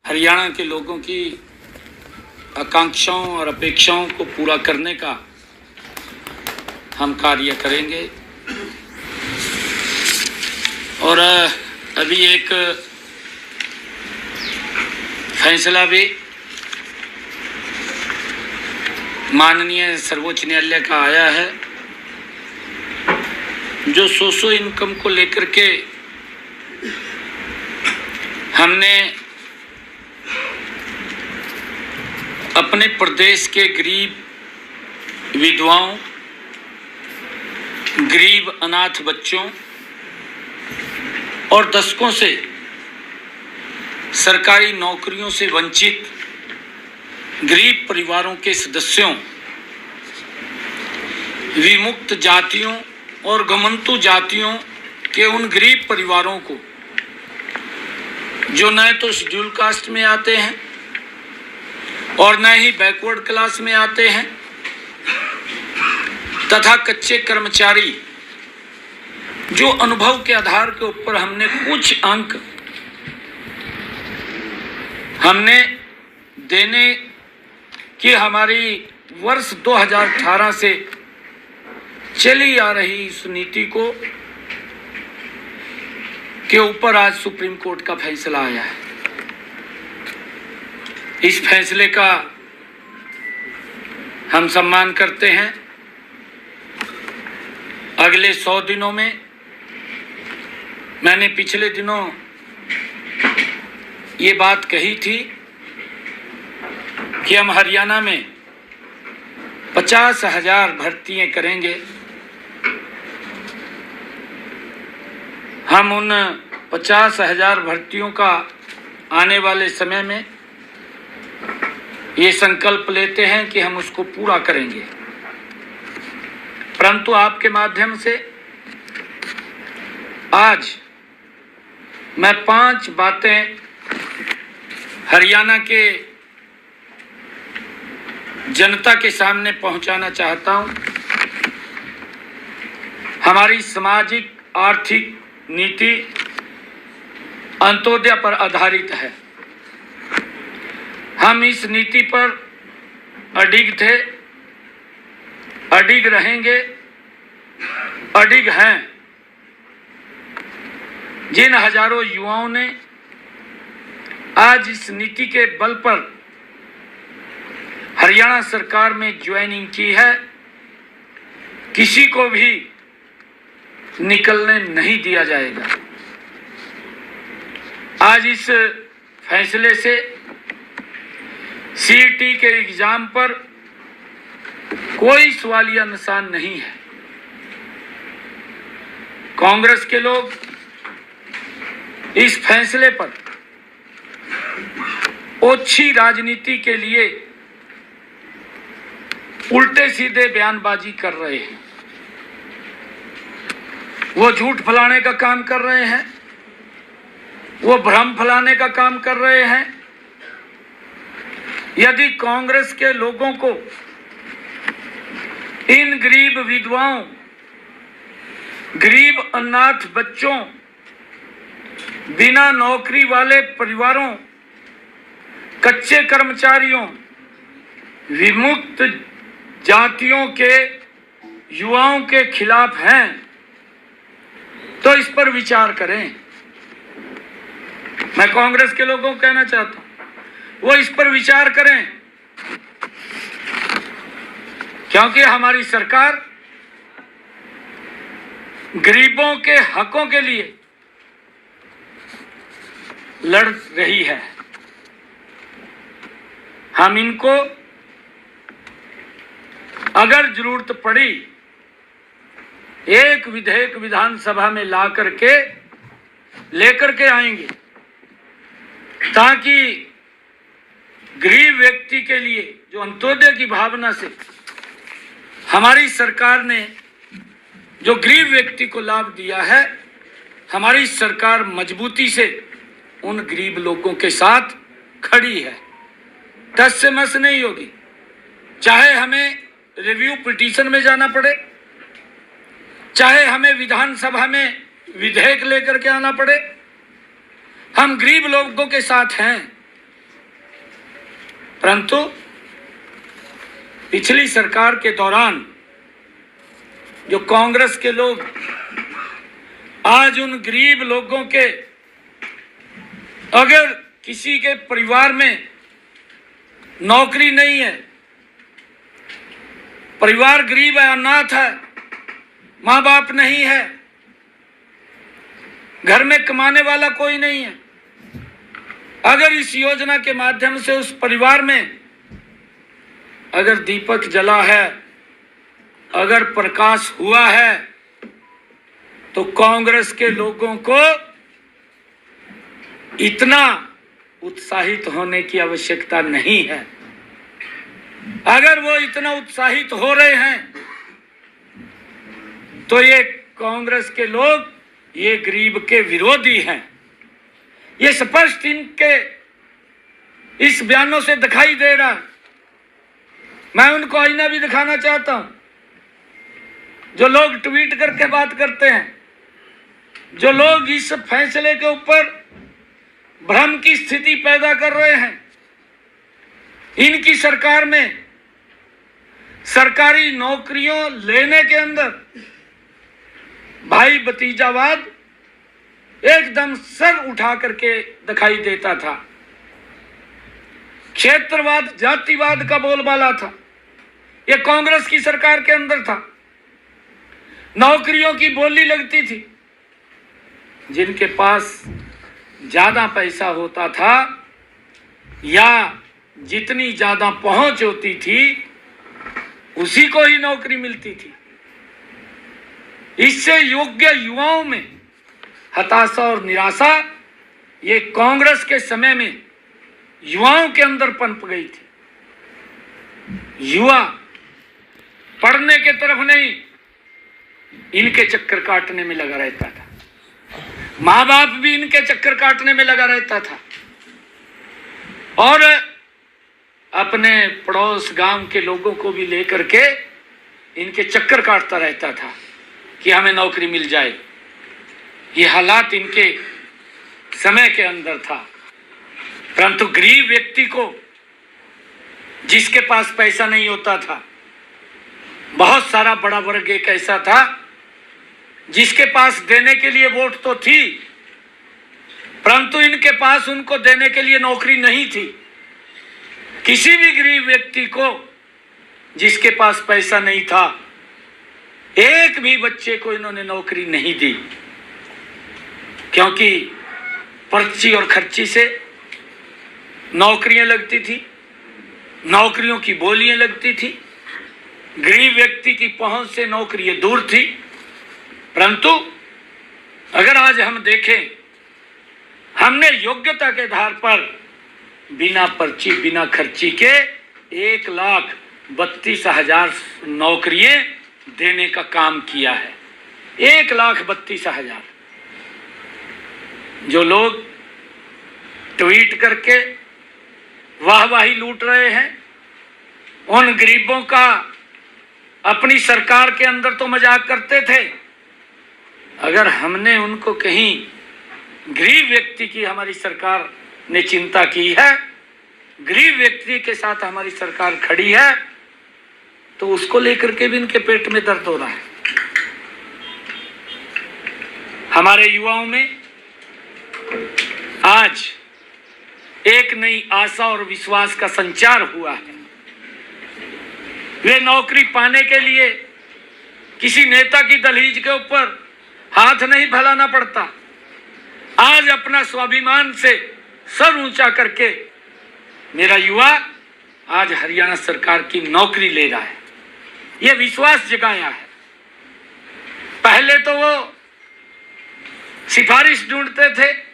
हरियाणा के लोगों की आकांक्षाओं और अपेक्षाओं को पूरा करने का हम कार्य करेंगे। और अभी एक फैसला भी माननीय सर्वोच्च न्यायालय का आया है, जो सोशो इनकम को लेकर के हमने अपने प्रदेश के गरीब विधवाओं, गरीब अनाथ बच्चों और दशकों से सरकारी नौकरियों से वंचित गरीब परिवारों के सदस्यों, विमुक्त जातियों और घुमंतु जातियों के उन गरीब परिवारों को जो न तो शेड्यूल कास्ट में आते हैं और न ही बैकवर्ड क्लास में आते हैं, तथा कच्चे कर्मचारी जो अनुभव के आधार के ऊपर हमने कुछ अंक देने की हमारी वर्ष 2018 से चली आ रही इस नीति को के ऊपर आज सुप्रीम कोर्ट का फैसला आया है। इस फैसले का हम सम्मान करते हैं। अगले 100 दिनों में, मैंने पिछले दिनों ये बात कही थी कि हम हरियाणा में 50,000 भर्तियां करेंगे। हम उन 50,000 भर्तियों का आने वाले समय में ये संकल्प लेते हैं कि हम उसको पूरा करेंगे। परंतु आपके माध्यम से आज मैं 5 बातें हरियाणा के जनता के सामने पहुंचाना चाहता हूं। हमारी सामाजिक आर्थिक नीति अंत्योदय पर आधारित है। हम इस नीति पर अडिग थे, अडिग रहेंगे, अडिग हैं। जिन हजारों युवाओं ने आज इस नीति के बल पर हरियाणा सरकार में ज्वाइनिंग की है, किसी को भी निकलने नहीं दिया जाएगा। आज इस फैसले से सीईटी के एग्जाम पर कोई सवालिया निशान नहीं है। कांग्रेस के लोग इस फैसले पर ओछी राजनीति के लिए उल्टे सीधे बयानबाजी कर रहे हैं। वो झूठ फैलाने का काम कर रहे हैं, वो भ्रम फैलाने का काम कर रहे हैं। यदि कांग्रेस के लोगों को इन गरीब विधवाओं, गरीब अनाथ बच्चों, बिना नौकरी वाले परिवारों, कच्चे कर्मचारियों, विमुक्त जातियों के युवाओं के खिलाफ हैं, तो इस पर विचार करें। मैं कांग्रेस के लोगों को कहना चाहता हूं, वो इस पर विचार करें, क्योंकि हमारी सरकार गरीबों के हकों के लिए लड़ रही है। हम इनको अगर जरूरत पड़ी एक विधेयक विधानसभा में ला करके लेकर के आएंगे, ताकि गरीब व्यक्ति के लिए जो अंत्योदय की भावना से हमारी सरकार ने जो गरीब व्यक्ति को लाभ दिया है, हमारी सरकार मजबूती से उन गरीब लोगों के साथ खड़ी है। टस से मस नहीं होगी, चाहे हमें रिव्यू पिटीशन में जाना पड़े, चाहे हमें विधानसभा में विधेयक लेकर के आना पड़े, हम गरीब लोगों के साथ हैं। परंतु पिछली सरकार के दौरान जो कांग्रेस के लोग आज उन गरीब लोगों के, अगर किसी के परिवार में नौकरी नहीं है, परिवार गरीब है, अनाथ है, माँ बाप नहीं है, घर में कमाने वाला कोई नहीं है, अगर इस योजना के माध्यम से उस परिवार में अगर दीपक जला है, अगर प्रकाश हुआ है, तो कांग्रेस के लोगों को इतना उत्साहित होने की आवश्यकता नहीं है। अगर वो इतना उत्साहित हो रहे हैं तो ये कांग्रेस के लोग ये गरीब के विरोधी हैं। ये स्पष्ट इनके इस बयानों से दिखाई दे रहा है। मैं उनको आईना भी दिखाना चाहता हूं, जो लोग ट्वीट करके बात करते हैं, जो लोग इस फैसले के ऊपर भ्रम की स्थिति पैदा कर रहे हैं। इनकी सरकार में सरकारी नौकरियों लेने के अंदर भाई भतीजावाद एकदम सर उठा करके दिखाई देता था। क्षेत्रवाद, जातिवाद का बोलबाला था। यह कांग्रेस की सरकार के अंदर था। नौकरियों की बोली लगती थी। जिनके पास ज्यादा पैसा होता था या जितनी ज्यादा पहुंच होती थी, उसी को ही नौकरी मिलती थी। इससे योग्य युवाओं में हताशा और निराशा ये कांग्रेस के समय में युवाओं के अंदर पनप गई थी। युवा पढ़ने के तरफ नहीं, इनके चक्कर काटने में लगा रहता था। माँ बाप भी इनके चक्कर काटने में लगा रहता था और अपने पड़ोस गांव के लोगों को भी लेकर के इनके चक्कर काटता रहता था कि हमें नौकरी मिल जाए। ये हालात इनके समय के अंदर था। परंतु गरीब व्यक्ति को, जिसके पास पैसा नहीं होता था, बहुत सारा बड़ा वर्ग एक ऐसा था जिसके पास देने के लिए वोट तो थी, परंतु इनके पास उनको देने के लिए नौकरी नहीं थी। किसी भी गरीब व्यक्ति को जिसके पास पैसा नहीं था, एक भी बच्चे को इन्होंने नौकरी नहीं दी, क्योंकि पर्ची और खर्ची से नौकरियां लगती थी, नौकरियों की बोलियां लगती थी। गरीब व्यक्ति की पहुंच से नौकरियां दूर थी। परंतु अगर आज हम देखें, हमने योग्यता के आधार पर बिना पर्ची, बिना खर्ची के 1,32,000 नौकरियां देने का काम किया है। 1,32,000। जो लोग ट्वीट करके वाहवाही लूट रहे हैं, उन गरीबों का अपनी सरकार के अंदर तो मजाक करते थे। अगर हमने उनको कहीं गरीब व्यक्ति की हमारी सरकार ने चिंता की है, गरीब व्यक्ति के साथ हमारी सरकार खड़ी है, तो उसको लेकर के भी इनके पेट में दर्द हो रहा है। हमारे युवाओं में आज एक नई आशा और विश्वास का संचार हुआ है। वे नौकरी पाने के लिए किसी नेता की दहलीज के ऊपर हाथ नहीं फैलाना पड़ता। आज अपना स्वाभिमान से सर ऊंचा करके मेरा युवा आज हरियाणा सरकार की नौकरी ले रहा है। यह विश्वास जगाया है। पहले तो वो सिफारिश ढूंढते थे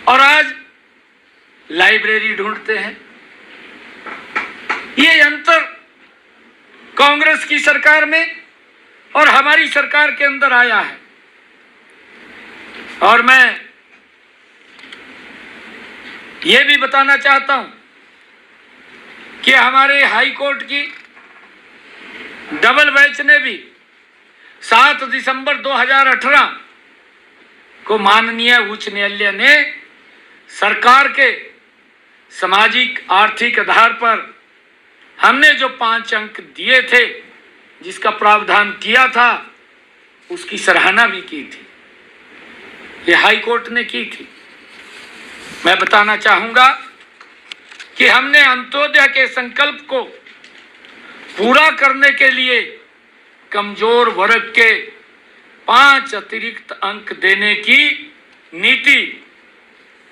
और आज लाइब्रेरी ढूंढते हैं। ये अंतर कांग्रेस की सरकार में और हमारी सरकार के अंदर आया है। और मैं ये भी बताना चाहता हूं कि हमारे हाई कोर्ट की डबल बेंच ने भी 7 दिसंबर 2018 को माननीय उच्च न्यायालय ने सरकार के सामाजिक आर्थिक आधार पर हमने जो 5 अंक दिए थे, जिसका प्रावधान किया था, उसकी सराहना भी की थी। ये हाई कोर्ट ने की थी। मैं बताना चाहूंगा कि हमने अंत्योदय के संकल्प को पूरा करने के लिए कमजोर वर्ग के 5 अतिरिक्त अंक देने की नीति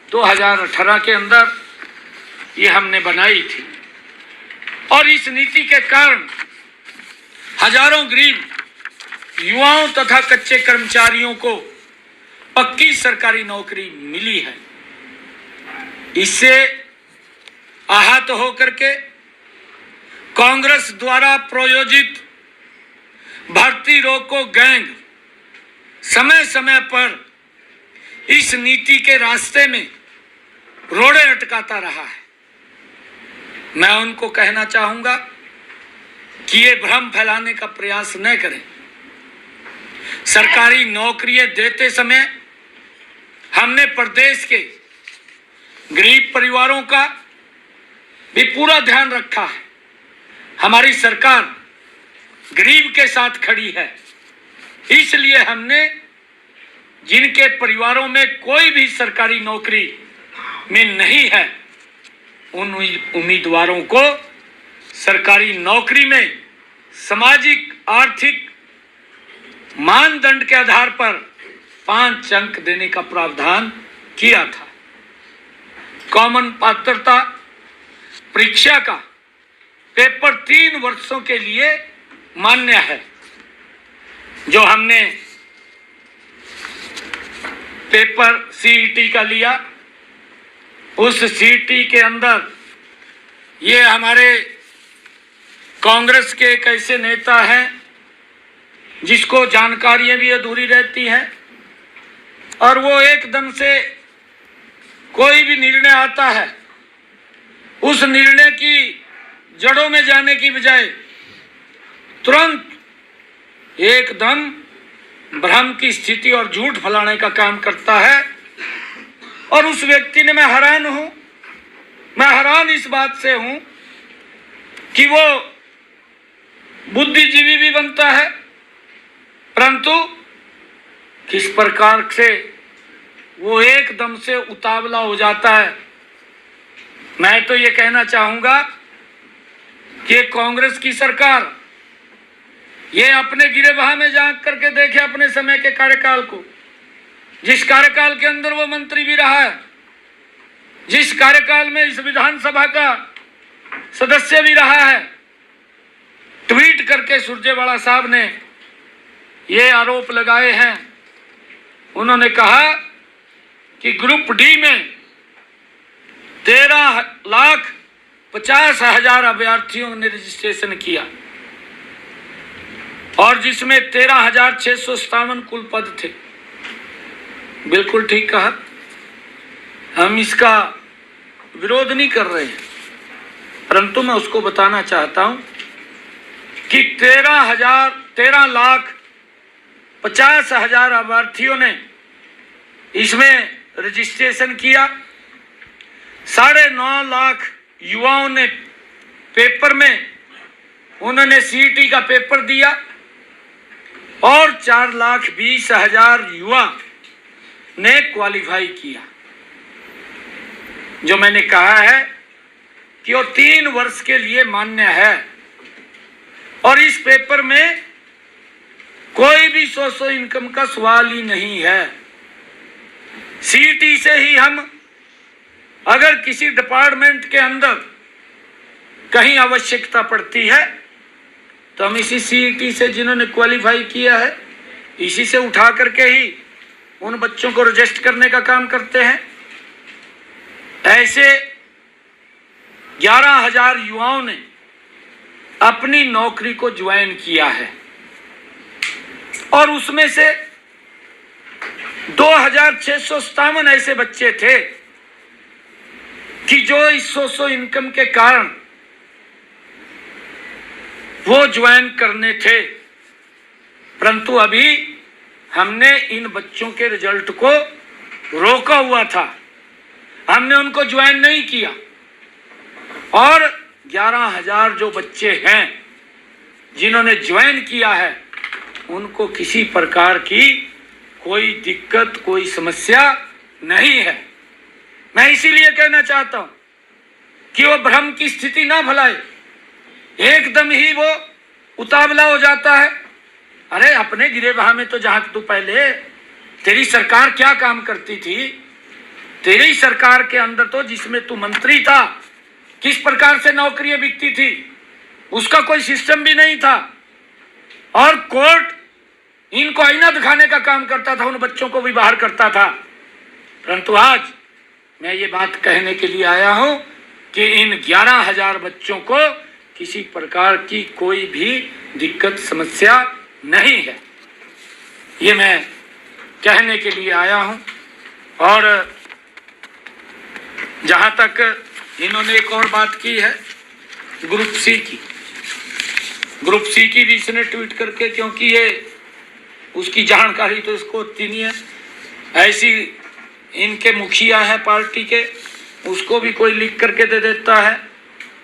2018 के अंदर ये हमने बनाई थी और इस नीति के कारण हजारों गरीब युवाओं तथा कच्चे कर्मचारियों को पक्की सरकारी नौकरी मिली है। इससे आहत होकर के कांग्रेस द्वारा प्रायोजित भर्ती रोको गैंग समय समय पर इस नीति के रास्ते में रोड़े अटकाता रहा है। मैं उनको कहना चाहूंगा कि ये भ्रम फैलाने का प्रयास न करें। सरकारी नौकरियां देते समय हमने प्रदेश के गरीब परिवारों का भी पूरा ध्यान रखा है। हमारी सरकार गरीब के साथ खड़ी है, इसलिए हमने जिनके परिवारों में कोई भी सरकारी नौकरी में नहीं है, उन उम्मीदवारों को सरकारी नौकरी में सामाजिक आर्थिक मानदंड के आधार पर 5 अंक देने का प्रावधान किया था। कॉमन पात्रता परीक्षा का पेपर 3 वर्षों के लिए मान्य है। जो हमने पेपर सीईटी का लिया, उस सीईटी के अंदर ये हमारे कांग्रेस के एक ऐसे नेता हैं जिसको जानकारियां भी अधूरी रहती हैं और वो एकदम से कोई भी निर्णय आता है, उस निर्णय की जड़ों में जाने की बजाय तुरंत एकदम भ्रम की स्थिति और झूठ फैलाने का काम करता है। और उस व्यक्ति ने, मैं हैरान इस बात से हूं कि वो बुद्धिजीवी भी बनता है, परंतु किस प्रकार से वो एकदम से उतावला हो जाता है। मैं तो ये कहना चाहूंगा कि कांग्रेस की सरकार ये अपने गिरेबान में झांक करके देखे अपने समय के कार्यकाल को, जिस कार्यकाल के अंदर वो मंत्री भी रहा है, जिस कार्यकाल में इस विधानसभा का सदस्य भी रहा है। ट्वीट करके सुरजेवाला साहब ने ये आरोप लगाए हैं। उन्होंने कहा कि ग्रुप डी में 13,50,000 अभ्यर्थियों ने रजिस्ट्रेशन किया और जिसमें 13,657 कुल पद थे। बिल्कुल ठीक कहा, हम इसका विरोध नहीं कर रहे हैं, परंतु मैं उसको बताना चाहता हूं कि 13,50,000 अभ्यर्थियों ने इसमें रजिस्ट्रेशन किया। 9.5 लाख युवाओं ने पेपर में उन्होंने सीईटी का पेपर दिया और 4,20,000 युवा ने क्वालिफाई किया। जो मैंने कहा है कि वो 3 वर्ष के लिए मान्य है और इस पेपर में कोई भी सोर्स ऑफ इनकम का सवाल ही नहीं है। सीईटी से ही हम अगर किसी डिपार्टमेंट के अंदर कहीं आवश्यकता पड़ती है तो हम इसी सीईटी से जिन्होंने क्वालिफाई किया है, इसी से उठा करके ही उन बच्चों को रजिस्टर करने का काम करते हैं। ऐसे 11,000 युवाओं ने अपनी नौकरी को ज्वाइन किया है और उसमें से 2,657 ऐसे बच्चे थे कि जो इस सोशल इनकम के कारण वो ज्वाइन करने थे। परंतु अभी हमने इन बच्चों के रिजल्ट को रोका हुआ था, हमने उनको ज्वाइन नहीं किया। और 11,000 जो बच्चे हैं जिन्होंने ज्वाइन किया है, उनको किसी प्रकार की कोई दिक्कत, कोई समस्या नहीं है। मैं इसीलिए कहना चाहता हूं कि वो भ्रम की स्थिति ना फैलाए, एकदम ही वो उतावला हो जाता है। अरे अपने गिरेबान में तो जहां तू पहले तेरी सरकार क्या काम करती थी, तेरी सरकार के अंदर तो जिसमें तू मंत्री था, किस प्रकार से नौकरियां बिकती थी, उसका कोई सिस्टम भी नहीं था। और कोर्ट इनको आईना दिखाने का काम करता था, उन बच्चों को भी बाहर करता था। परंतु आज मैं ये बात कहने के लिए आया हूं कि इन 11,000 बच्चों को किसी प्रकार की कोई भी दिक्कत, समस्या नहीं है। ये मैं कहने के लिए आया हूं। और जहां तक इन्होंने एक और बात की है ग्रुप सी की भी इसने ट्वीट करके, क्योंकि ये उसकी जानकारी तो इसको होती नहीं है, ऐसी इनके मुखिया है पार्टी के, उसको भी कोई लिख करके दे देता है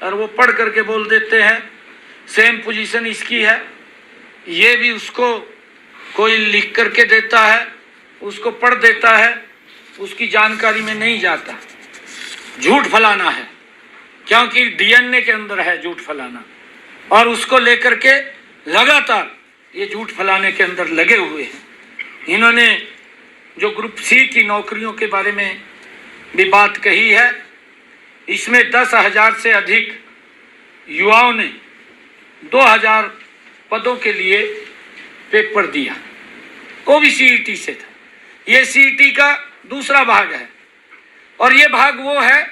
और वो पढ़ करके बोल देते हैं सेम पोजीशन इसकी है। ये भी उसको कोई लिख करके देता है, उसको पढ़ देता है, उसकी जानकारी में नहीं जाता। झूठ फैलाना है, क्योंकि डीएनए के अंदर है झूठ फैलाना, और उसको लेकर के लगातार ये झूठ फैलाने के अंदर लगे हुए हैं। इन्होंने जो ग्रुप सी की नौकरियों के बारे में भी बात कही है, इसमें 10,000 से अधिक युवाओं ने 2,000 पदों के लिए पेपर दिया। वो भी सीईटी से था। ये सीईटी का दूसरा भाग है, और ये भाग वो है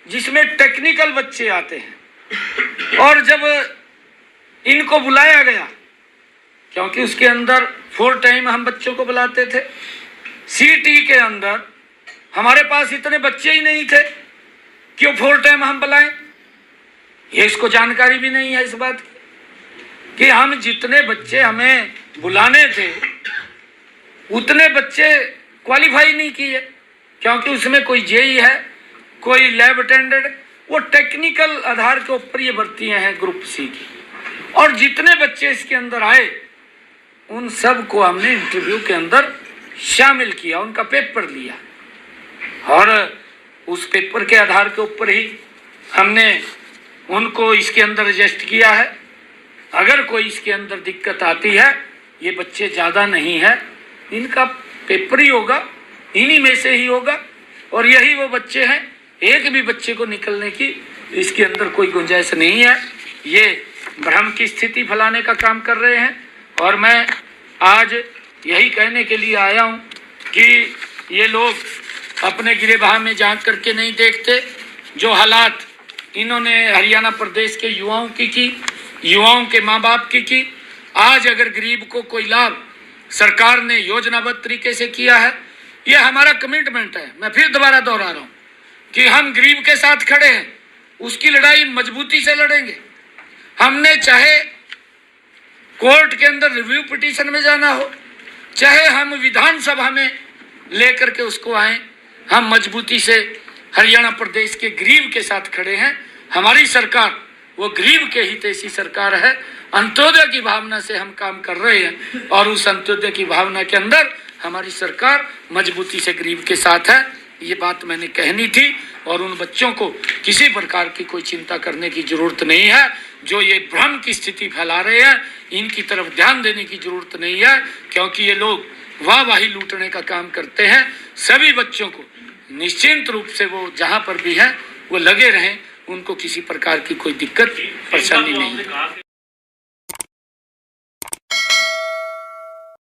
जिसमें टेक्निकल बच्चे आते हैं। और जब इनको बुलाया गया, क्योंकि उसके अंदर 4 टाइम हम बच्चों को बुलाते थे, सीईटी के अंदर हमारे पास इतने बच्चे ही नहीं थे कि 4 टाइम हम बुलाएं। ये इसको जानकारी भी नहीं है इस बात की कि हम जितने बच्चे हमें बुलाने थे उतने बच्चे क्वालिफाई नहीं किए, क्योंकि उसमें कोई जेई है, कोई लैब अटेंडेंट, वो टेक्निकल आधार के ऊपर ये भर्तियां हैं ग्रुप सी की। और जितने बच्चे इसके अंदर आए उन सब को हमने इंटरव्यू के अंदर शामिल किया, उनका पेपर लिया, और उस पेपर के आधार के ऊपर ही हमने उनको इसके अंदर रजिस्टर किया है। अगर कोई इसके अंदर दिक्कत आती है, ये बच्चे ज़्यादा नहीं है, इनका पेपर ही होगा, इन्हीं में से ही होगा, और यही वो बच्चे हैं। एक भी बच्चे को निकलने की इसके अंदर कोई गुंजाइश नहीं है। ये भ्रम की स्थिति फैलाने का काम कर रहे हैं। और मैं आज यही कहने के लिए आया हूँ कि ये लोग अपने गिरेबान में झांक करके नहीं देखते। जो हालात इन्होंने हरियाणा प्रदेश के युवाओं की, युवाओं के माँ बाप की, आज अगर गरीब को कोई लाभ सरकार ने योजनाबद्ध तरीके से किया है, ये हमारा कमिटमेंट है। मैं फिर दोबारा दोहरा रहा हूँ कि हम गरीब के साथ खड़े हैं, उसकी लड़ाई मजबूती से लड़ेंगे। हमने चाहे कोर्ट के अंदर रिव्यू पिटीशन में जाना हो, चाहे हम विधानसभा में लेकर के उसको आए, हम मजबूती से हरियाणा प्रदेश के गरीब के साथ खड़े हैं। हमारी सरकार वो गरीब के हितैषी सरकार है। अंत्योदय की भावना से हम काम कर रहे हैं, और उस अंत्योदय की भावना के अंदर हमारी सरकार मजबूती से गरीब के साथ है। ये बात मैंने कहनी थी। और उन बच्चों को किसी प्रकार की कोई चिंता करने की जरूरत नहीं है। जो ये भ्रम की स्थिति फैला रहे हैं, इनकी तरफ ध्यान देने की जरूरत नहीं है, क्योंकि ये लोग वाहवाही लूटने का काम करते हैं। सभी बच्चों को निश्चिंत रूप से वो जहाँ पर भी हैं वो लगे रहें, उनको किसी प्रकार की कोई दिक्कत परेशानी नहीं है।